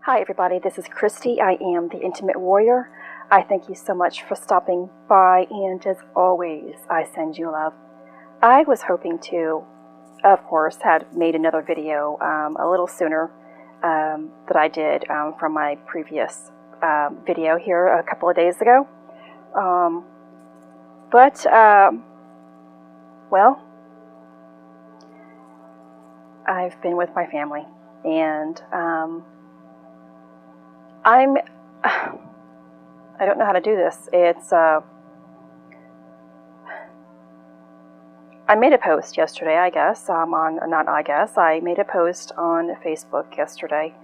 Hi everybody, this is Christy. I am the Intimate Warrior. I thank you so much for stopping by, and as always, I send you love. I was hoping to, of course, had made another video a little sooner that I did from my previous video here a couple of days ago. Well, I've been with my family, and I don't know how to do this. It's, I made a post yesterday, I guess, I made a post on Facebook yesterday.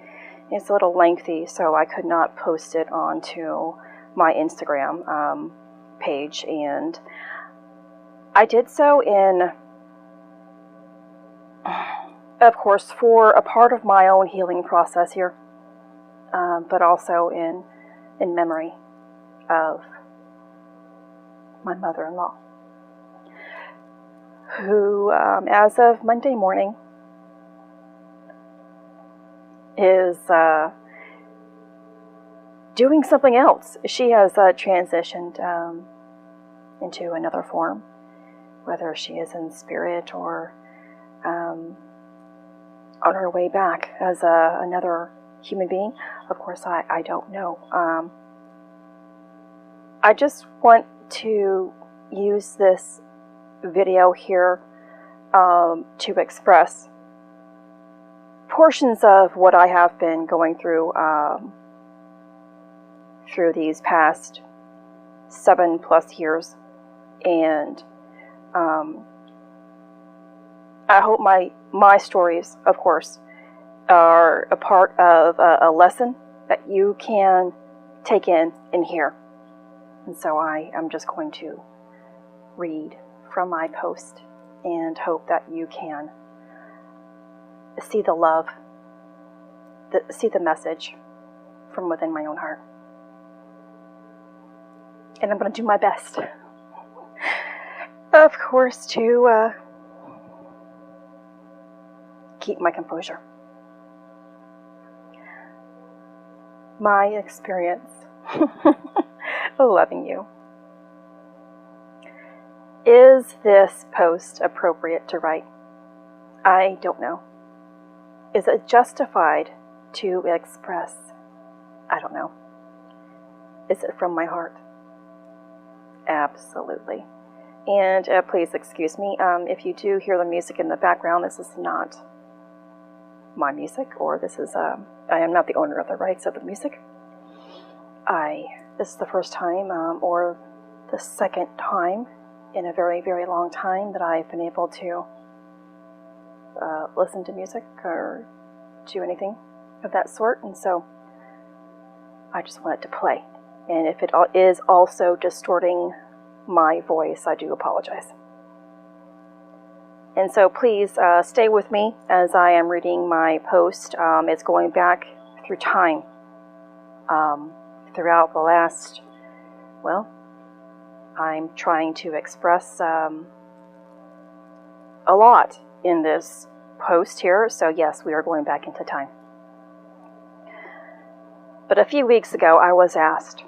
It's a little lengthy, so I could not post it onto my Instagram page, and I did so in, of course, for a part of my own healing process here. But also in memory of my mother-in-law, who, as of Monday morning, is doing something else. She has transitioned into another form, whether she is in spirit or on her way back as another human being. Of course, I don't know. I just want to use this video here to express portions of what I have been going through through these past 7+ years, and I hope my stories, of course, are a part of a lesson that you can take in and hear. And so I am just going to read from my post and hope that you can see the love, see the message from within my own heart. And I'm going to do my best, of course, to keep my composure. My experience loving you. Is this post appropriate to write? I don't know. Is it justified to express? I don't know. Is it from my heart? Absolutely. And please excuse me if you do hear the music in the background. This is not my music, or this is I am not the owner of the rights of the music. This is the first time or the second time in a very, very long time that I've been able to listen to music or do anything of that sort, and so I just want it to play. And if it is also distorting my voice, I do apologize. And so please stay with me as I am reading my post. It's going back through time, throughout the last, well, I'm trying to express a lot in this post here. So yes, we are going back into time. But a few weeks ago, I was asked,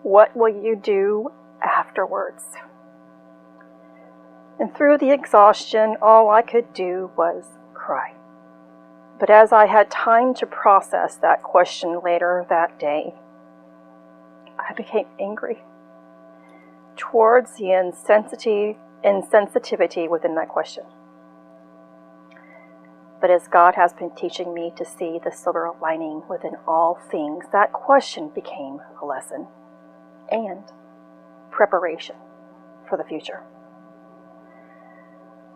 what will you do afterwards? And through the exhaustion, all I could do was cry. But as I had time to process that question later that day, I became angry towards the insensitivity within that question. But as God has been teaching me to see the silver lining within all things, that question became a lesson and preparation for the future.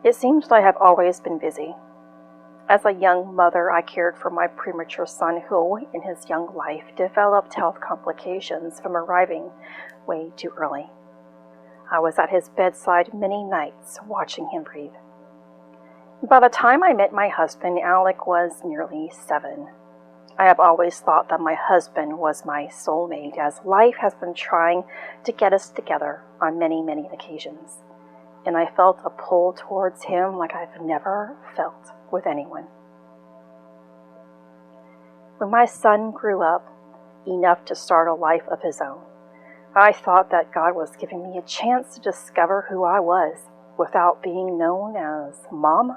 It seems that I have always been busy. As a young mother, I cared for my premature son who, in his young life, developed health complications from arriving way too early. I was at his bedside many nights watching him breathe. By the time I met my husband, Alec was nearly 7. I have always thought that my husband was my soulmate, as life has been trying to get us together on many, many occasions. And I felt a pull towards him like I've never felt with anyone. When my son grew up enough to start a life of his own, I thought that God was giving me a chance to discover who I was without being known as mom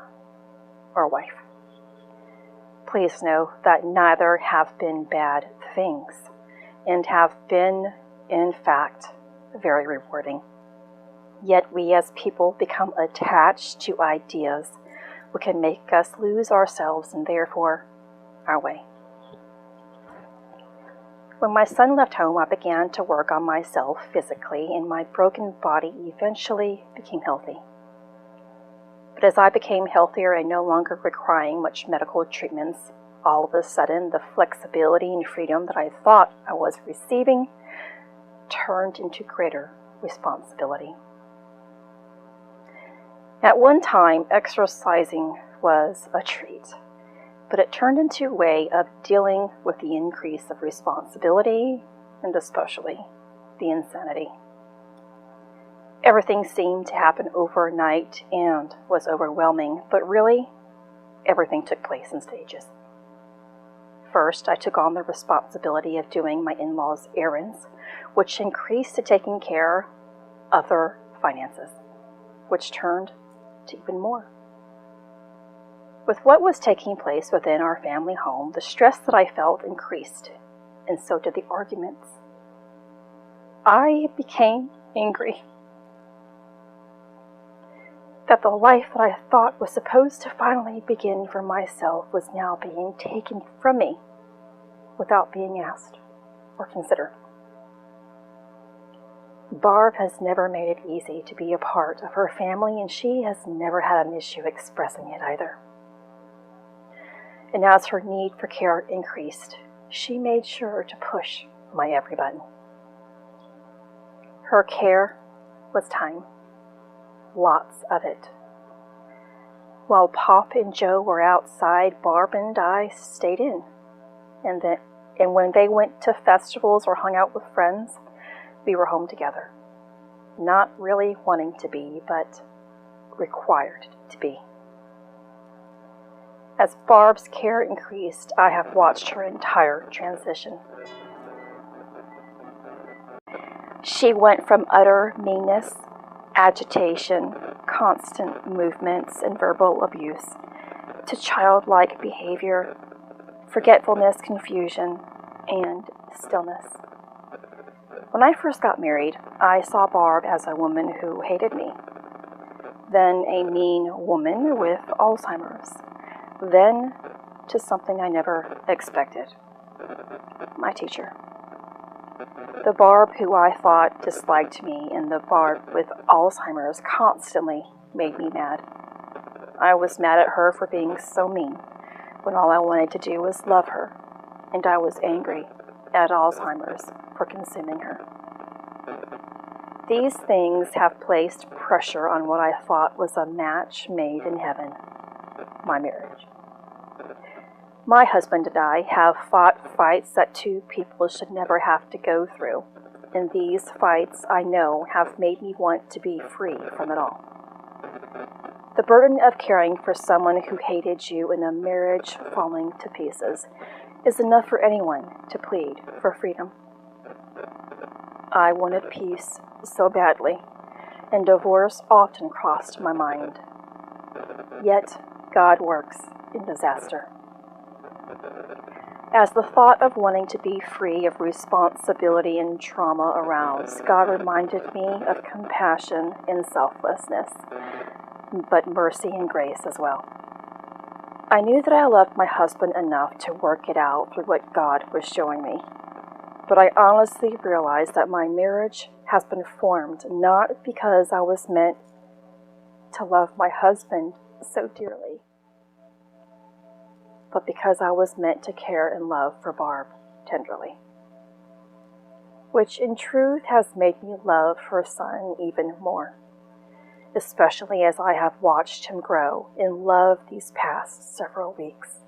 or wife. Please know that neither have been bad things and have been, in fact, very rewarding. Yet we as people become attached to ideas which can make us lose ourselves and therefore our way. When my son left home, I began to work on myself physically, and my broken body eventually became healthy. But as I became healthier and no longer requiring much medical treatments, all of a sudden the flexibility and freedom that I thought I was receiving turned into greater responsibility. At one time, exercising was a treat, but it turned into a way of dealing with the increase of responsibility and especially the insanity. Everything seemed to happen overnight and was overwhelming, but really, everything took place in stages. First, I took on the responsibility of doing my in-laws' errands, which increased to taking care of their finances, which turned to even more. With what was taking place within our family home, the stress that I felt increased, and so did the arguments. I became angry that the life that I thought was supposed to finally begin for myself was now being taken from me without being asked or considered. Barb has never made it easy to be a part of her family, and she has never had an issue expressing it either. And as her need for care increased, she made sure to push my every button. Her care was time, lots of it. While Pop and Joe were outside, Barb and I stayed in. And when they went to festivals or hung out with friends, we were home together. Not really wanting to be, but required to be. As Barb's care increased, I have watched her entire transition. She went from utter meanness, agitation, constant movements, and verbal abuse to childlike behavior, forgetfulness, confusion, and stillness. When I first got married, I saw Barb as a woman who hated me, then a mean woman with Alzheimer's, then to something I never expected, my teacher. The Barb who I thought disliked me and the Barb with Alzheimer's constantly made me mad. I was mad at her for being so mean when all I wanted to do was love her, and I was angry at Alzheimer's for consuming her. These things have placed pressure on what I thought was a match made in heaven, my marriage. My husband and I have fought fights that two people should never have to go through, and these fights, I know, have made me want to be free from it all. The burden of caring for someone who hated you in a marriage falling to pieces is enough for anyone to plead for freedom. I wanted peace so badly, and divorce often crossed my mind. Yet, God works in disaster. As the thought of wanting to be free of responsibility and trauma aroused, God reminded me of compassion and selflessness, but mercy and grace as well. I knew that I loved my husband enough to work it out through what God was showing me, but I honestly realized that my marriage has been formed not because I was meant to love my husband so dearly, but because I was meant to care and love for Barb tenderly, which in truth has made me love her son even more, especially as I have watched him grow in love these past several weeks.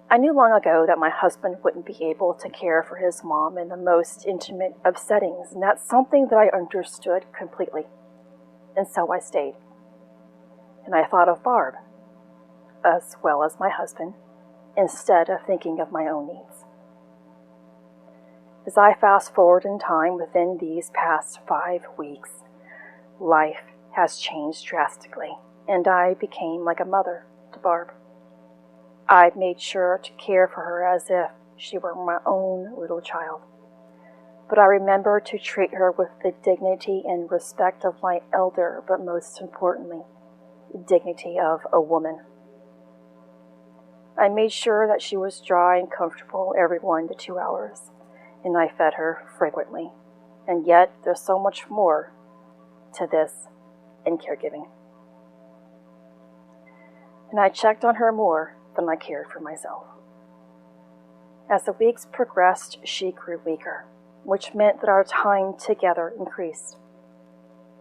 I knew long ago that my husband wouldn't be able to care for his mom in the most intimate of settings, and that's something that I understood completely, and so I stayed. And I thought of Barb, as well as my husband, instead of thinking of my own needs. As I fast forward in time within these past 5 weeks, life has changed drastically, and I became like a mother to Barb. I made sure to care for her as if she were my own little child. But I remember to treat her with the dignity and respect of my elder, but most importantly, the dignity of a woman. I made sure that she was dry and comfortable every 1 to 2 hours, and I fed her frequently. And yet, there's so much more to this in caregiving. And I checked on her more than I cared for myself. As the weeks progressed, she grew weaker, which meant that our time together increased,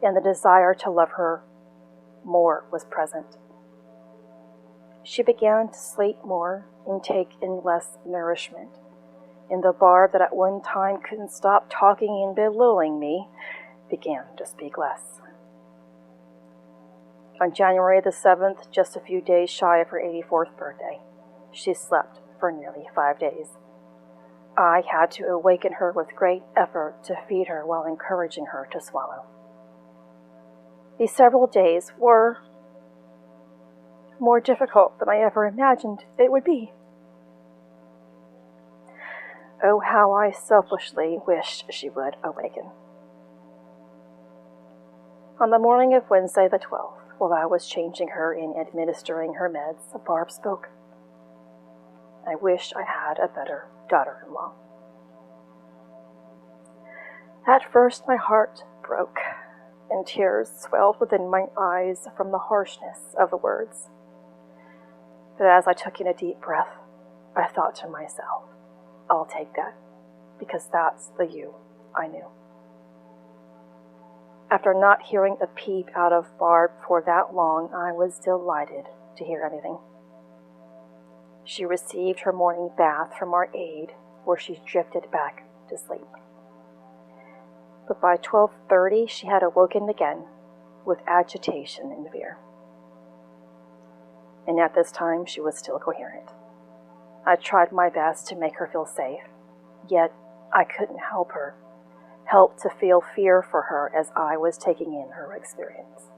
and the desire to love her more was present. She began to sleep more and take in less nourishment, and the Barb that at one time couldn't stop talking and belittling me began to speak less. On January the 7th, just a few days shy of her 84th birthday, she slept for nearly 5 days. I had to awaken her with great effort to feed her while encouraging her to swallow. These several days were more difficult than I ever imagined it would be. Oh, how I selfishly wished she would awaken. On the morning of Wednesday the 12th, while I was changing her and administering her meds, Barb spoke. I wish I had a better daughter-in-law. At first my heart broke, and tears swelled within my eyes from the harshness of the words. But as I took in a deep breath, I thought to myself, I'll take that, because that's the you I knew. After not hearing a peep out of Barb for that long, I was delighted to hear anything. She received her morning bath from our aide, where she drifted back to sleep. But by 12:30, she had awoken again with agitation and fear. And at this time, she was still coherent. I tried my best to make her feel safe, yet I couldn't help to feel fear for her as I was taking in her experience.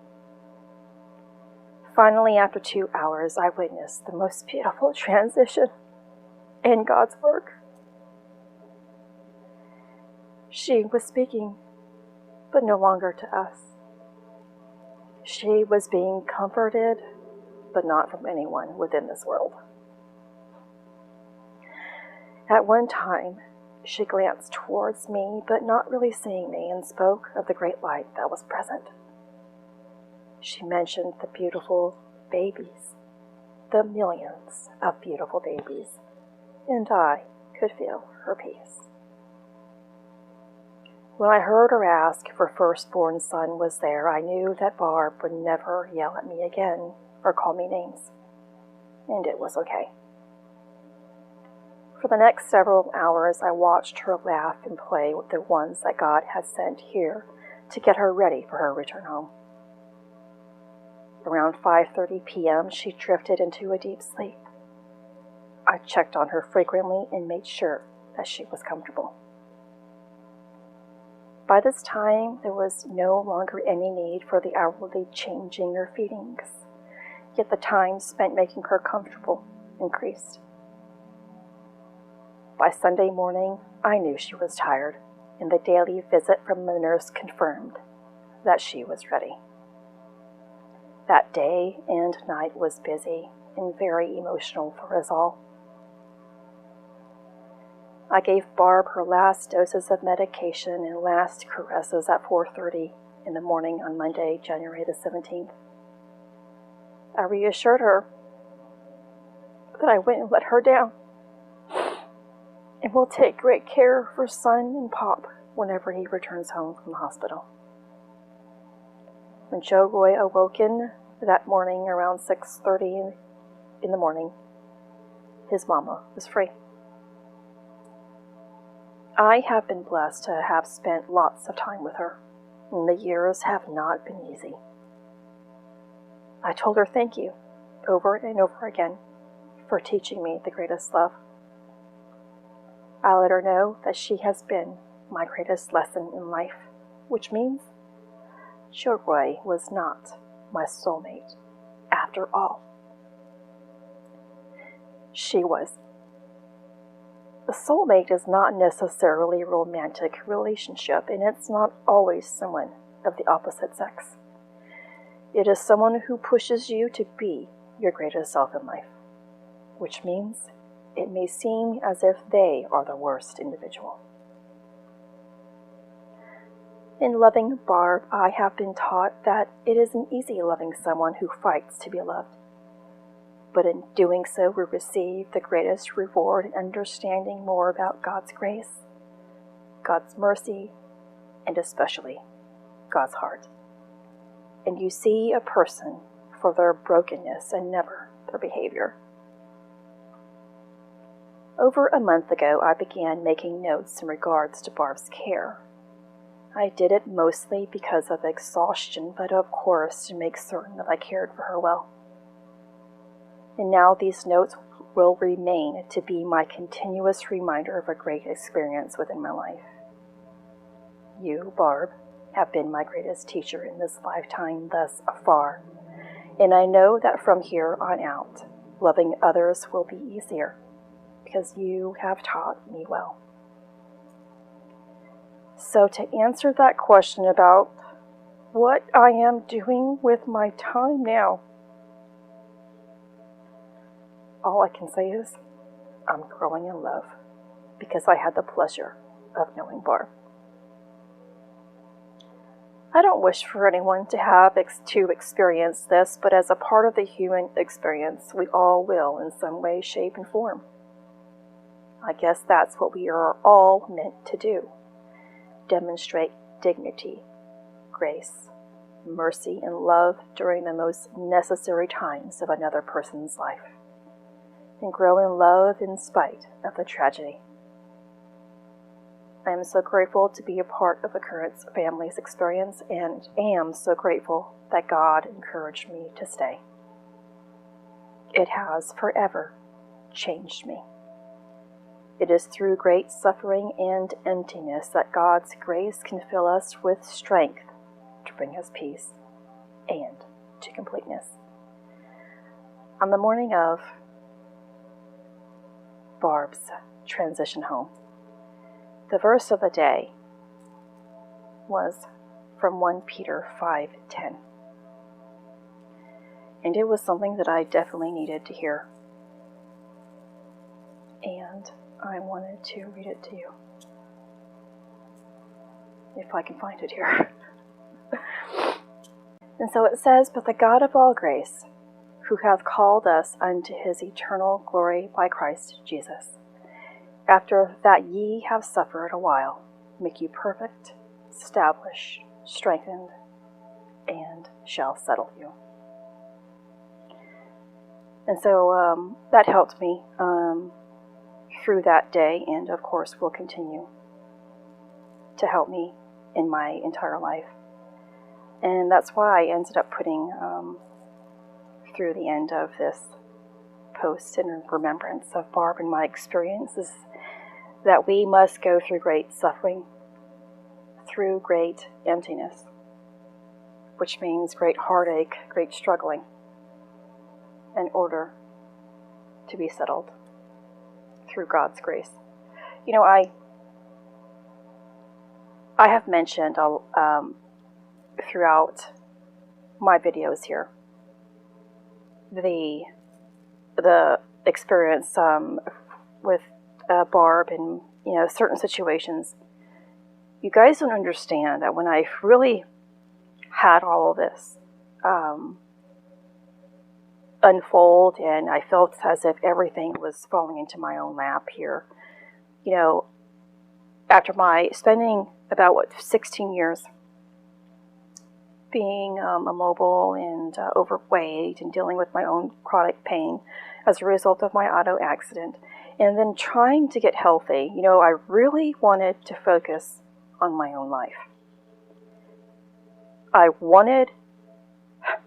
Finally, after 2 hours, I witnessed the most beautiful transition in God's work. She was speaking, but no longer to us. She was being comforted, but not from anyone within this world. At one time, she glanced towards me, but not really seeing me, and spoke of the great light that was present. She mentioned the beautiful babies, the millions of beautiful babies, and I could feel her peace. When I heard her ask if her firstborn son was there, I knew that Barb would never yell at me again or call me names, and it was okay. For the next several hours, I watched her laugh and play with the ones that God had sent here to get her ready for her return home. Around 5:30 p.m., she drifted into a deep sleep. I checked on her frequently and made sure that she was comfortable. By this time, there was no longer any need for the hourly changing or feedings, yet the time spent making her comfortable increased. By Sunday morning, I knew she was tired, and the daily visit from the nurse confirmed that she was ready. That day and night was busy and very emotional for us all. I gave Barb her last doses of medication and last caresses at 4:30 in the morning on Monday, January the 17th. I reassured her that I wouldn't let her down, and will take great care of her son and Pop whenever he returns home from the hospital. When Joe Roy awoken that morning around 6:30 in the morning, his mama was free. I have been blessed to have spent lots of time with her, and the years have not been easy. I told her thank you over and over again for teaching me the greatest love. I let her know that she has been my greatest lesson in life, which means Roy was not my soulmate after all. She was. A soulmate is not necessarily a romantic relationship, and it's not always someone of the opposite sex. It is someone who pushes you to be your greatest self in life, which means it may seem as if they are the worst individual. In loving Barb, I have been taught that it isn't easy loving someone who fights to be loved. But in doing so, we receive the greatest reward in understanding more about God's grace, God's mercy, and especially God's heart. And you see a person for their brokenness and never their behavior. Over a month ago, I began making notes in regards to Barb's care. I did it mostly because of exhaustion, but of course to make certain that I cared for her well. And now these notes will remain to be my continuous reminder of a great experience within my life. You, Barb, have been my greatest teacher in this lifetime thus far, and I know that from here on out, loving others will be easier, because you have taught me well. So to answer that question about what I am doing with my time now, all I can say is I'm growing in love because I had the pleasure of knowing Barb. I don't wish for anyone to have to experience this, but as a part of the human experience, we all will in some way, shape, and form. I guess that's what we are all meant to do. Demonstrate dignity, grace, mercy, and love during the most necessary times of another person's life, and grow in love in spite of the tragedy. I am so grateful to be a part of the Currents family's experience, and am so grateful that God encouraged me to stay. It has forever changed me. It is through great suffering and emptiness that God's grace can fill us with strength to bring us peace and to completeness. On the morning of Barb's transition home, the verse of the day was from 1 Peter 5:10. And it was something that I definitely needed to hear. And I wanted to read it to you, if I can find it here. And so it says, "But the God of all grace, who hath called us unto his eternal glory by Christ Jesus, after that ye have suffered a while, make you perfect, establish, strengthen, and shall settle you." And so that helped me through that day, and of course will continue to help me in my entire life. And that's why I ended up putting through the end of this post in remembrance of Barb and my experiences that we must go through great suffering, through great emptiness, which means great heartache, great struggling, in order to be settled through God's grace. You know, I have mentioned throughout my videos here the experience with Barb and certain situations. You guys don't understand that when I really had all of this unfold, and I felt as if everything was falling into my own lap here. After my spending about 16 years being immobile and overweight and dealing with my own chronic pain as a result of my auto accident, and then trying to get healthy, I really wanted to focus on my own life. I wanted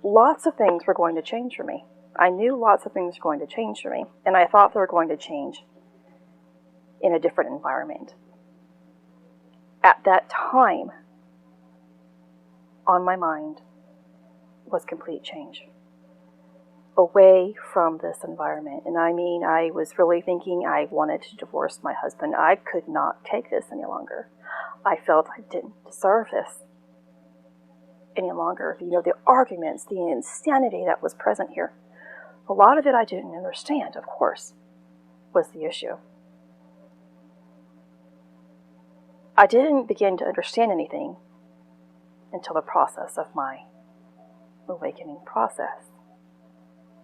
lots of things were going to change for me. I knew lots of things were going to change for me, and I thought they were going to change in a different environment. At that time, on my mind was complete change. Away from this environment. And I mean, I was really thinking I wanted to divorce my husband. I could not take this any longer. I felt I didn't deserve this any longer. You know, the arguments, the insanity that was present here. A lot of it I didn't understand, of course, was the issue. I didn't begin to understand anything until the process of my awakening process,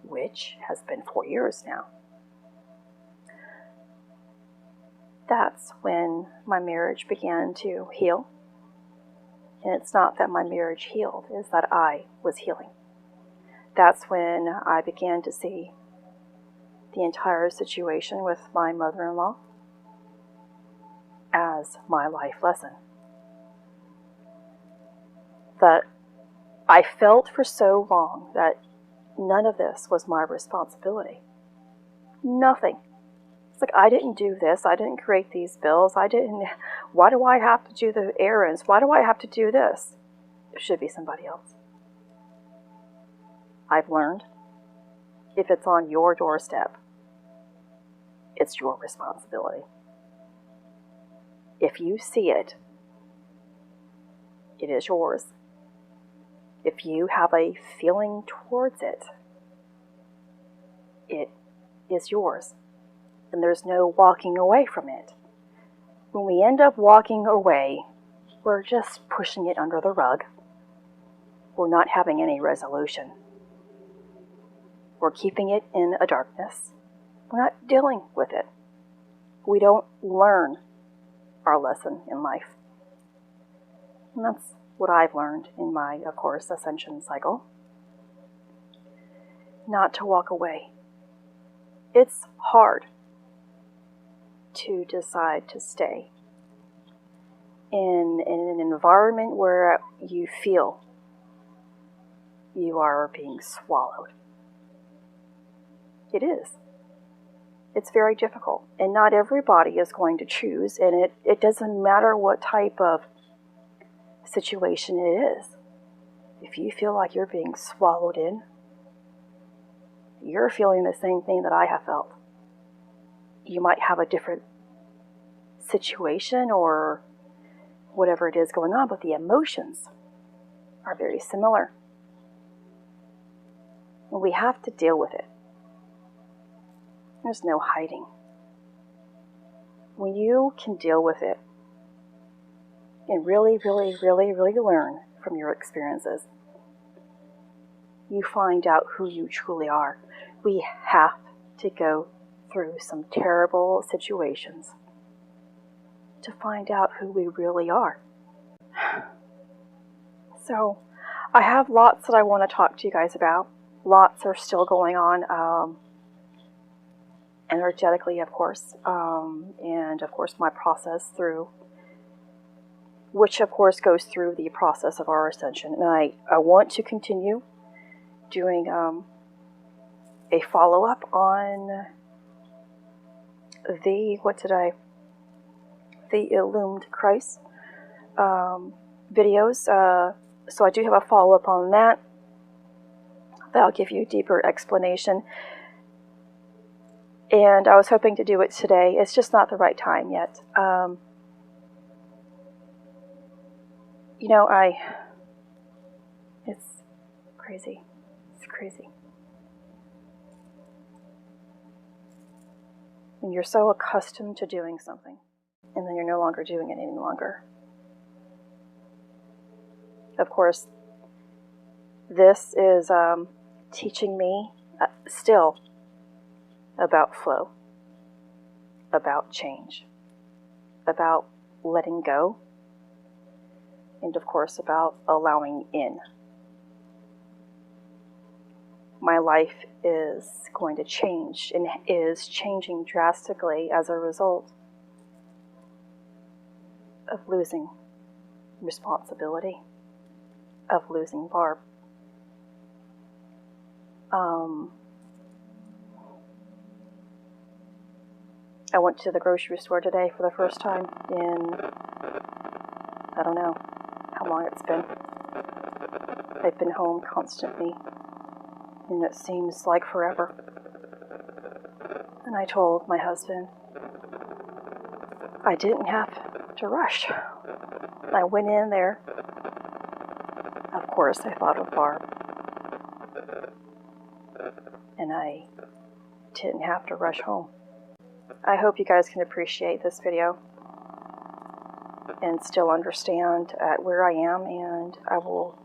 which has been 4 years now. That's when my marriage began to heal. And it's not that my marriage healed, it's that I was healing. That's when I began to see the entire situation with my mother-in-law as my life lesson. That I felt for so long that none of this was my responsibility. Nothing. It's like, I didn't do this. I didn't create these bills. Why do I have to do the errands? Why do I have to do this? It should be somebody else. I've learned, if it's on your doorstep, it's your responsibility. If you see it, it is yours. If you have a feeling towards it, it is yours. And there's no walking away from it. When we end up walking away, we're just pushing it under the rug. We're not having any resolution. We're keeping it in a darkness. We're not dealing with it. We don't learn our lesson in life. And that's what I've learned in my, of course, ascension cycle. Not to walk away. It's hard to decide to stay in an environment where you feel you are being swallowed. It is. It's very difficult. And not everybody is going to choose, and it doesn't matter what type of situation it is. If you feel like you're being swallowed in, you're feeling the same thing that I have felt. You might have a different situation or whatever it is going on, but the emotions are very similar. And we have to deal with it. There's no hiding. When you can deal with it and really, really, really, really learn from your experiences, you find out who you truly are. We have to go through some terrible situations to find out who we really are. So, I have lots that I want to talk to you guys about. Lots are still going on, energetically, of course, and of course my process through, which of course goes through the process of our ascension. And I want to continue doing a follow-up on the Illumined Christ videos. So I do have a follow-up on that. That'll give you a deeper explanation. And I was hoping to do it today. It's just not the right time yet. It's crazy. It's crazy. When you're so accustomed to doing something, and then you're no longer doing it any longer. Of course, this is teaching me still about flow, about change, about letting go, and of course about allowing in. My life is going to change and is changing drastically as a result of losing responsibility, of losing Barb. I went to the grocery store today for the first time in, I don't know how long it's been. I've been home constantly, and it seems like forever. And I told my husband I didn't have to rush. I went in there. Of course, I thought of Barb. And I didn't have to rush home. I hope you guys can appreciate this video and still understand where I am, and I will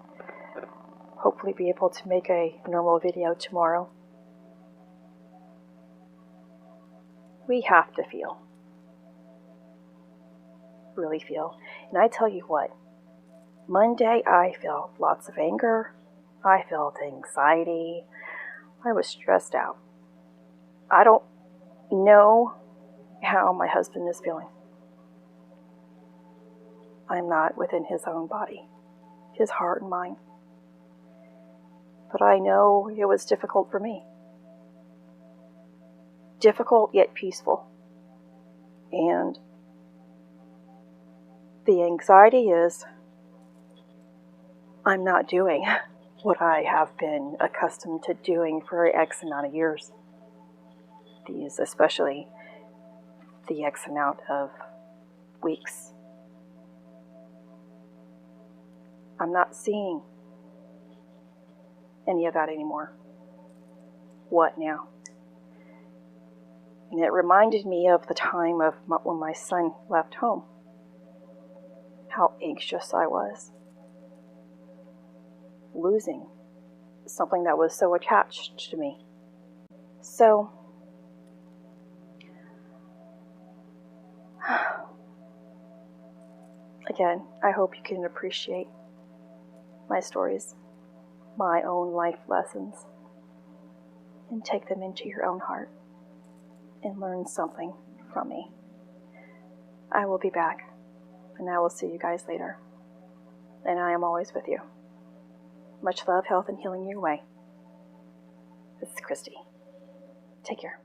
hopefully be able to make a normal video tomorrow. We have to feel. Really feel. And I tell you what, Monday I felt lots of anger. I felt anxiety. I was stressed out. I don't know how my husband is feeling. I'm not within his own body, his heart and mind. But I know it was difficult for me. Difficult yet peaceful. And the anxiety is I'm not doing what I have been accustomed to doing for X amount of years. These, especially the X amount of weeks. I'm not seeing any of that anymore. What now? And it reminded me of the time of when my son left home. How anxious I was. Losing something that was so attached to me. So, again, I hope you can appreciate my stories, my own life lessons, and take them into your own heart and learn something from me. I will be back, and I will see you guys later. And I am always with you. Much love, health, and healing your way. This is Christy. Take care.